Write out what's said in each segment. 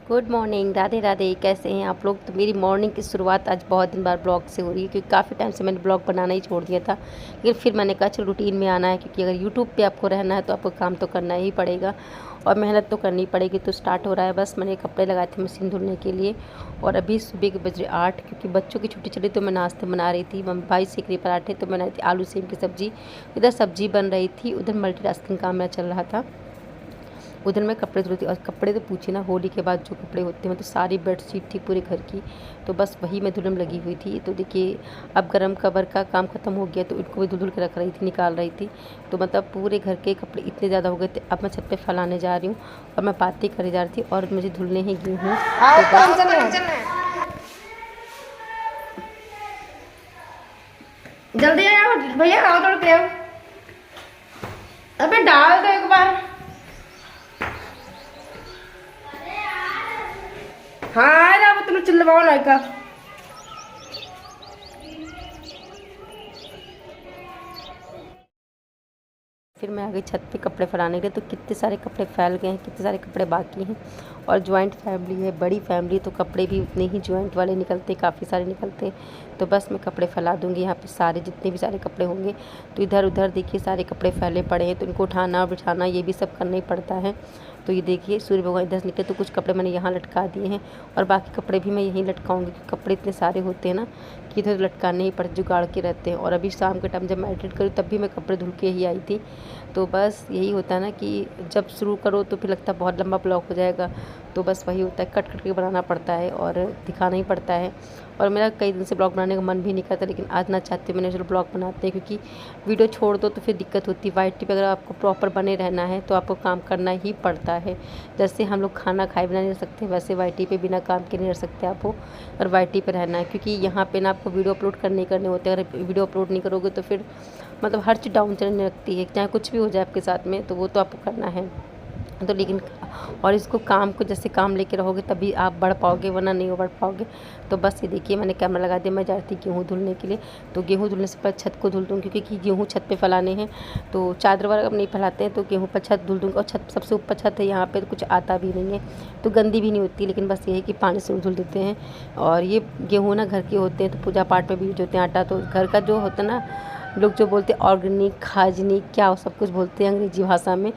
Good morning, Radhe Radhe. कैसे हैं आप लोग। तो मेरी मॉर्निंग की शुरुआत आज बहुत दिन बाद ब्लॉग से हो रही है, क्योंकि काफ़ी टाइम से मैंने ब्लॉग बनाना ही छोड़ दिया था। लेकिन फिर मैंने कहा चलो रूटीन में आना है, क्योंकि अगर यूट्यूब पे आपको रहना है तो आपको काम तो करना ही पड़ेगा और मेहनत तो करनी पड़ेगी। तो स्टार्ट हो रहा है। बस मैंने कपड़े लगाए थे मशीन धुलने के लिए और अभी सुबह के बज रहे 8, क्योंकि बच्चों की छुट्टी चली तो मैं नाश्ते बना रही थी। मम्मी भाई सेक रही पराठे, तो बनाई थी आलू सेम की सब्ज़ी। इधर सब्ज़ी बन रही थी, उधर मल्टीटास्किंग काम मेरा चल रहा था। उधर मैं कपड़े धुल रही थी और कपड़े तो पूछे ना, होली के बाद जो कपड़े होते हैं, मतलब सारी बेडशीट थी पूरे घर की, तो बस वही मैं धुलने में लगी हुई थी। तो देखिए अब गरम कवर का काम ख़त्म हो गया, तो इनको भी धुल धुल के रख रही थी, निकाल रही थी। तो मतलब पूरे घर के कपड़े इतने ज़्यादा हो गए थे। अब मैं छत पे फैलाने जा रही हूँ और मैं बातें करे जा रही थी और मुझे धुलने ही गई हूँ। तो जल्दी आओ भैया, आओ तोड़ के आओ। अबे डाल दो एक बार। हाँ ना, वो तुम चिल्लवाओ ना का। फिर मैं आ गई छत पे कपड़े फैलाने के, तो कितने सारे कपड़े फैल गए हैं, कितने सारे कपड़े बाकी हैं। और जॉइंट फैमिली है, बड़ी फैमिली, तो कपड़े भी उतने ही जॉइंट वाले निकलते, काफ़ी सारे निकलते। तो बस मैं कपड़े फैला दूँगी यहाँ पे सारे, जितने भी सारे कपड़े होंगे। तो इधर उधर देखिए सारे कपड़े फैले पड़े हैं, तो इनको उठाना बिठाना ये भी सब करना ही पड़ता है। तो ये देखिए सूर्य भगवान इधर से निकले, तो कुछ कपड़े मैंने यहाँ लटका दिए हैं और बाकी कपड़े भी मैं यहीं लटकाऊँगी, क्योंकि कपड़े इतने सारे होते हैं ना कि इधर लटकाने ही पड़ते, जुगाड़ के रहते हैं। और अभी शाम के टाइम जब मैं एडिट करूँ तब भी मैं कपड़े धुल के ही आई थी। तो बस यही होता है ना कि जब शुरू करो तो फिर लगता है बहुत लंबा ब्लॉग हो जाएगा, तो बस वही होता है, कट कट के बनाना पड़ता है और दिखाना ही पड़ता है। और मेरा कई दिन से ब्लॉग बनाने का मन भी नहीं करता, लेकिन आज ना चाहते मैंने चलो ब्लॉग बनाते हैं, क्योंकि वीडियो छोड़ दो तो फिर दिक्कत होती है। वाईटी पे अगर आपको प्रॉपर बने रहना है तो आपको काम करना ही पड़ता है। जैसे हम लोग खाना खाए बिना नहीं रह सकते, वैसे वाईटी पे बिना काम के नहीं रह सकते आपको, और वाईटी पे रहना है। क्योंकि यहाँ पे ना आपको वीडियो अपलोड करने होते हैं। अगर वीडियो अपलोड नहीं करोगे तो फिर मतलब हर चीज़ डाउन चलने लगती है, चाहे कुछ भी हो जाए आपके साथ में, तो वो तो आपको करना है। तो लेकिन और इसको काम को जैसे काम लेके रहोगे तभी आप बढ़ पाओगे, वरना नहीं बढ़ पाओगे। तो बस ये देखिए मैंने कैमरा लगा दिया, मैं जा रही थी गेहूँ धुलने के लिए। तो गेहूँ धुलने से पहले छत को धुल दूँ, क्योंकि गेहूँ छत पे फैलाने हैं, तो चादर वादर अब नहीं फैलाते हैं, तो गेहूँ पर छत धुल दूँगी। और छत सबसे ऊपर छत है यहाँ पे, तो कुछ आता भी नहीं है, तो गंदी भी नहीं होती। लेकिन बस ये है कि पानी से धुल देते हैं। और ये गेहूँ ना घर के होते हैं, तो पूजा पाठ में भी यूज होते हैं। आटा तो घर का जो होता है ना, लोग जो बोलते हैं ऑर्गेनिक खाजनी क्या वो सब कुछ बोलते हैं अंग्रेजी भाषा में।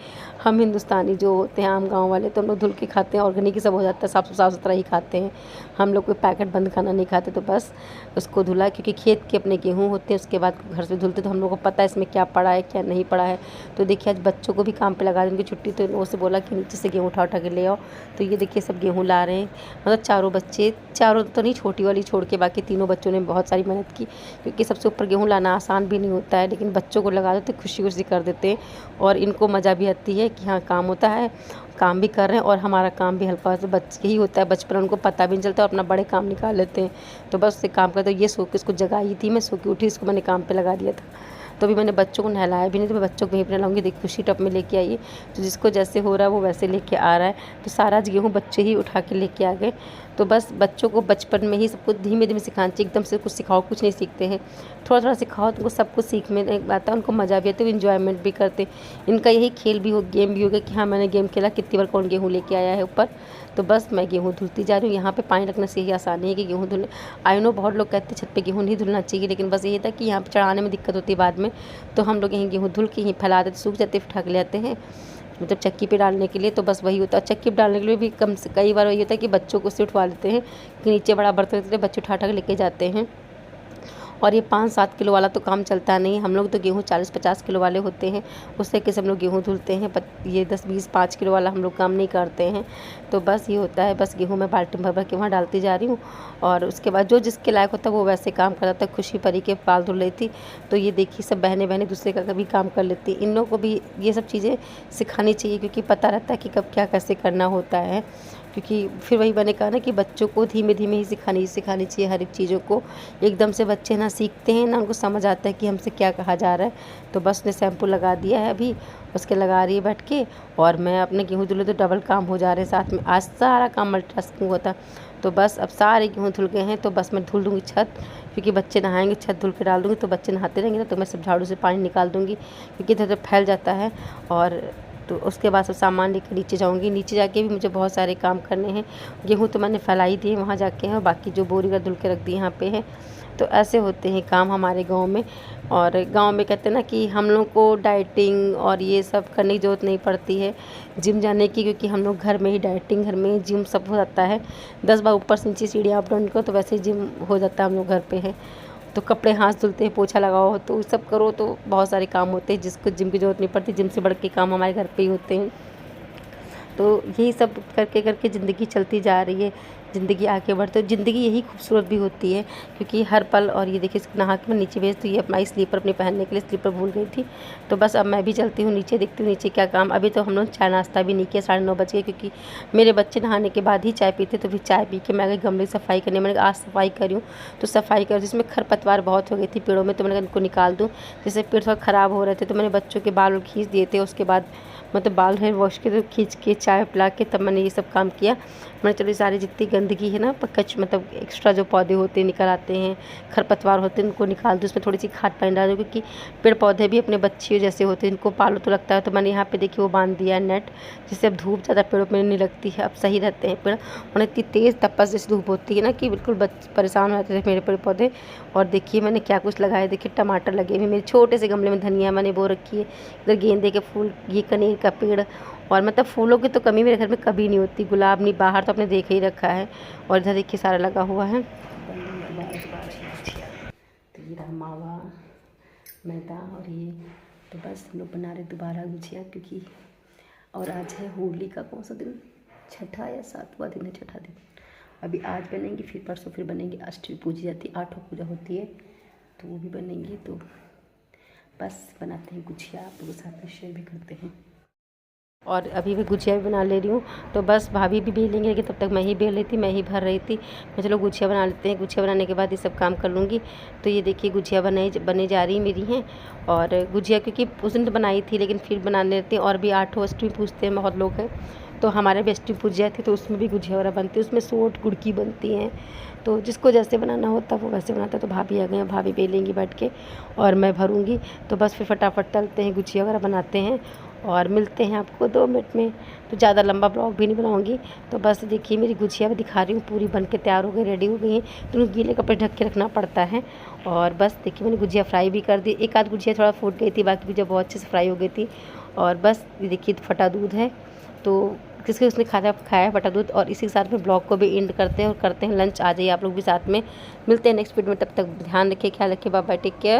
हम हिंदुस्तानी जो होते हैं आम गांव वाले, तो हम लोग धुल के खाते हैं, ऑर्गेनिक ही सब हो जाता है, साफ़ सुथरा ही खाते हैं। हम लोग कोई पैकेट बंद खाना नहीं खाते। तो बस उसको धुला, क्योंकि खेत के अपने गेहूँ होते हैं, उसके बाद घर से धुलते, तो हम लोग को पता है इसमें क्या पड़ा है क्या नहीं पड़ा है। तो देखिए आज बच्चों को भी काम पे लगा दी, उनकी छुट्टी, तो उनसे बोला कि नीचे से गेहूँ उठा उठा के ले आओ। तो ये देखिए सब गेहूँ ला रहे हैं, मतलब चारों बच्चे, चारों तो नहीं, छोटी वाली छोड़ के बाकी तीनों बच्चों ने बहुत सारी मेहनत की, क्योंकि सबसे ऊपर गेहूँ लाना आसान भी नहीं होता है। लेकिन बच्चों को लगा देते, खुशी खुशी कर देते हैं, और इनको मज़ा भी आती है कि हाँ काम होता है, काम भी कर रहे हैं और हमारा काम भी हल्का से बच्चे ही होता है। बचपन उनको पता भी नहीं चलता और अपना बड़े काम निकाल लेते हैं। तो बस उससे काम करते। ये सो के इसको जगाई थी, मैं सो के उठी, इसको मैंने काम पे लगा दिया था। तो अभी मैंने बच्चों को नहलाया भी नहीं, तो मैं बच्चों को वहीं पर नहलाऊंगी। देखिए खुशी टप में लेके आई है, तो जिसको जैसे हो रहा है वो वैसे लेके आ रहा है। तो सारा गेहूँ बच्चे ही उठा के लेके आ गए। तो बस बच्चों को बचपन में ही सब कुछ धीमे धीमे सिखाना चाहिए, एकदम से कुछ सिखाओ कुछ नहीं सीखते हैं। थोड़ा थोड़ा सिखाओ तो उनको सब कुछ सीखने आता है, उनको मज़ा भी आता है, इन्जॉयमेंट भी करते। इनका यही खेल भी हो, गेम भी हो गया कि हाँ मैंने गेम खेला, कितनी बार कौन गेहूँ लेके आया है ऊपर। तो बस मैं गेहूँ धुलती जा रही हूँ। यहाँ पे पानी रखने से यही आसानी है कि गेहूँ धुलने, आई नो बहुत लोग कहते हैं छत पे गेहूँ नहीं धुलना चाहिए, लेकिन बस ये था कि यहाँ पे चढ़ाने में दिक्कत होती है बाद में, तो हम लोग यहीं गेहूँ धुल के यहीं फैला देते, सूख जाते, फिर ढक ले आते हैं, मतलब चक्की पे डालने के लिए। तो बस वही होता है, चक्की पे डालने के लिए भी कम से कई बार वही होता है कि बच्चों को उससे उठवा लेते हैं, कि नीचे बड़ा बर्तन होता है, बच्चे उठा उठा के लेके जाते हैं। और ये 5-7 किलो वाला तो काम चलता नहीं, हम लोग तो गेहूँ 40-50 किलो वाले होते हैं, उस तरीके से हम लोग गेहूँ धुलते हैं। ये 10-20-5 किलो वाला हम लोग काम नहीं करते हैं। तो बस ये होता है, बस गेहूँ मैं बाल्टी भर भर के वहाँ डालती जा रही हूँ। और उसके बाद जो जिसके लायक होता है वो वैसे काम कर जाता है। खुशी परी के बाल धुल रही थी, तो ये देखिए सब बहनें बहनें दूसरे का कभी काम कर लेती। इन लोगों को भी ये सब चीज़ें सिखानी चाहिए, क्योंकि पता रहता है कि कब क्या कैसे करना होता है। क्योंकि फिर वही मैंने कहा ना कि बच्चों को धीमे धीमे ही सिखानी चाहिए हर एक चीज़ों को। एकदम से बच्चे ना सीखते हैं, ना उनको समझ आता है कि हमसे क्या कहा जा रहा है। तो बस ने शैम्पू लगा दिया है अभी, उसके लगा रही है बैठ के, और मैं अपने गेहूँ धुले, तो डबल काम हो जा रहे हैं साथ में। आज सारा काम मल्टीटास्किंग होता। तो बस अब सारे गेहूँ धुल गए हैं, तो बस मैं धुल दूँगी छत, क्योंकि बच्चे नहाएंगे, छत धुल के डाल दूँगी, तो बच्चे नहाते रहेंगे ना, तो मैं सब झाड़ू से पानी निकाल दूँगी, क्योंकि इधर फैल जाता है। और तो उसके बाद सब सामान लेकर नीचे जाऊँगी। नीचे जाके भी मुझे बहुत सारे काम करने हैं। गेहूँ तो मैंने फैला ही दिए वहाँ जाके हैं, और बाकी जो बोरी का धुल के रख दी यहाँ पे है। तो ऐसे होते हैं काम हमारे गांव में। और गांव में कहते हैं ना कि हम लोग को डाइटिंग और ये सब करने की ज़रूरत नहीं पड़ती है जिम जाने की, क्योंकि हम लोग घर में ही डाइटिंग, घर में ही जिम सब हो जाता है। 10 बार ऊपर से नीचे सीढ़ियाँ अप डाउन करो तो वैसे ही जिम हो जाता है हम लोग घर पे है। तो कपड़े हाथ धुलते हैं, पोछा लगाओ, तो सब करो, तो बहुत सारे काम होते हैं जिसको जिम की ज़रूरत नहीं पड़ती। जिम से बढ़ के काम हमारे घर पे ही होते हैं। तो यही सब करके करके ज़िंदगी चलती जा रही है, ज़िंदगी आगे बढ़ते, ज़िंदगी यही खूबसूरत भी होती है क्योंकि हर पल। और ये देखिए नहा के मैं नीचे भेज, तो ये अपना स्लीपर अपने पहनने के लिए स्लीपर भूल गई थी। तो बस अब मैं भी चलती हूँ नीचे, देखती हूँ नीचे क्या काम। अभी तो हम लोग चाय नाश्ता भी नहीं किया, 9:30 बज गए, क्योंकि मेरे बच्चे नहाने के बाद ही चाय पीते। तो फिर चाय पी के मैं गई गमले की सफाई करने। मैंने आज सफाई करी हूँ, तो सफाई कर, जिसमें खरपतवार बहुत हो गई थी पेड़ों में, तो मैंने इनको निकाल दूँ। जैसे पेड़ थोड़ा ख़राब हो रहे थे, तो मैंने बच्चों के बाल खींच दिए थे। उसके बाद मतलब बाल हेयर वॉश के तो खींच के चाय पिला के तब मैंने ये सब काम किया। मैंने चलो सारी जितनी गंदगी है ना, कच मतलब एक्स्ट्रा जो पौधे होते हैं निकल आते हैं, खरपतवार होते हैं, उनको निकाल दो। उसमें थोड़ी सी खाद पानी डाल दो, क्योंकि पेड़ पौधे भी अपने बच्चे जैसे होते हैं, इनको पालो तो लगता है। तो मैंने यहाँ पे देखिए वो बांध दिया है नेट, जिससे अब धूप ज़्यादा पेड़ों में नहीं लगती है, अब सही रहते हैं पेड़। उन्हें इतनी तेज़ तपस जैसी धूप होती है ना कि बिल्कुल परेशान हो जाते थे मेरे पेड़ पौधे। और देखिए मैंने क्या कुछ लगाया, देखिए टमाटर लगे हुए मेरे छोटे से गमले में, धनिया मैंने बो रखी है, इधर गेंदे के फूल, ये कनेर का पेड़। और मतलब फूलों की तो कमी मेरे घर में कभी नहीं होती। गुलाब नहीं, बाहर तो आपने देख ही रखा है। और इधर देखिए सारा लगा हुआ है। तो ये रहा मावा, मैदा, और ये तो बस हम लोग बना रहे दोबारा गुजिया, क्योंकि और आज है होली का कौन सा दिन, छठा या 7वां दिन है, छठा दिन। अभी आज बनेंगी, फिर परसों फिर बनेंगी। अष्टमी पूजी जाती है, 8 पूजा होती है, तो वो भी बनेंगी। तो बस बनाते हैं गुजिया, आप लोगों के साथ में शेयर भी करते हैं। और अभी मैं गुजिया भी बना ले रही हूँ। तो बस भाभी भी बेल लेंगे, लेकिन तब तक मैं ही बेल रही थी, मैं ही भर रही थी। मैं चलो गुजिया बना लेते हैं, गुजिया बनाने के बाद ये सब काम कर लूँगी। तो ये देखिए गुजिया बने जा रही मेरी हैं। और गुजिया क्योंकि उस दिन तो बनाई थी, लेकिन फिर बना लेते हैं। और भी 8 अष्टमी पूजते हैं बहुत लोग हैं, तो हमारे भी अष्टमी पूजा थी, तो उसमें भी गुजिया वगैरह बनती है, उसमें सोट गुड़ की बनती हैं। तो जिसको जैसे बनाना होता है वो वैसे बनाता है। तो भाभी आ गए हैं, भाभी बेलेंगी बैठ के और मैं भरूँगी। तो बस फिर फटाफट तलते हैं, गुजिया वगैरह बनाते हैं और मिलते हैं आपको 2 मिनट में। तो ज़्यादा लंबा ब्लॉग भी नहीं बनाऊंगी। तो बस देखिए मेरी गुजिया भी दिखा रही हूँ, पूरी बन के तैयार हो गई, रेडी हो गई है। तो गीले कपड़े ढक के रखना पड़ता है। और बस देखिए मैंने गुजिया फ्राई भी कर दी। एक आध गुजिया थोड़ा फूट गई थी, बाकी गुजिया बहुत अच्छे से फ्राई हो गई थी। और बस ये देखिए फटा दूध है, तो किसके उसने खाया फटा दूध। और इसी के साथ में ब्लॉग को भी एंड करते हैं और करते हैं लंच। आ जाइए आप लोग भी साथ में। मिलते हैं नेक्स्ट वीडियो में, तब तक ध्यान रखिए, ख्याल रखिए, बाय बाय, टेक केयर।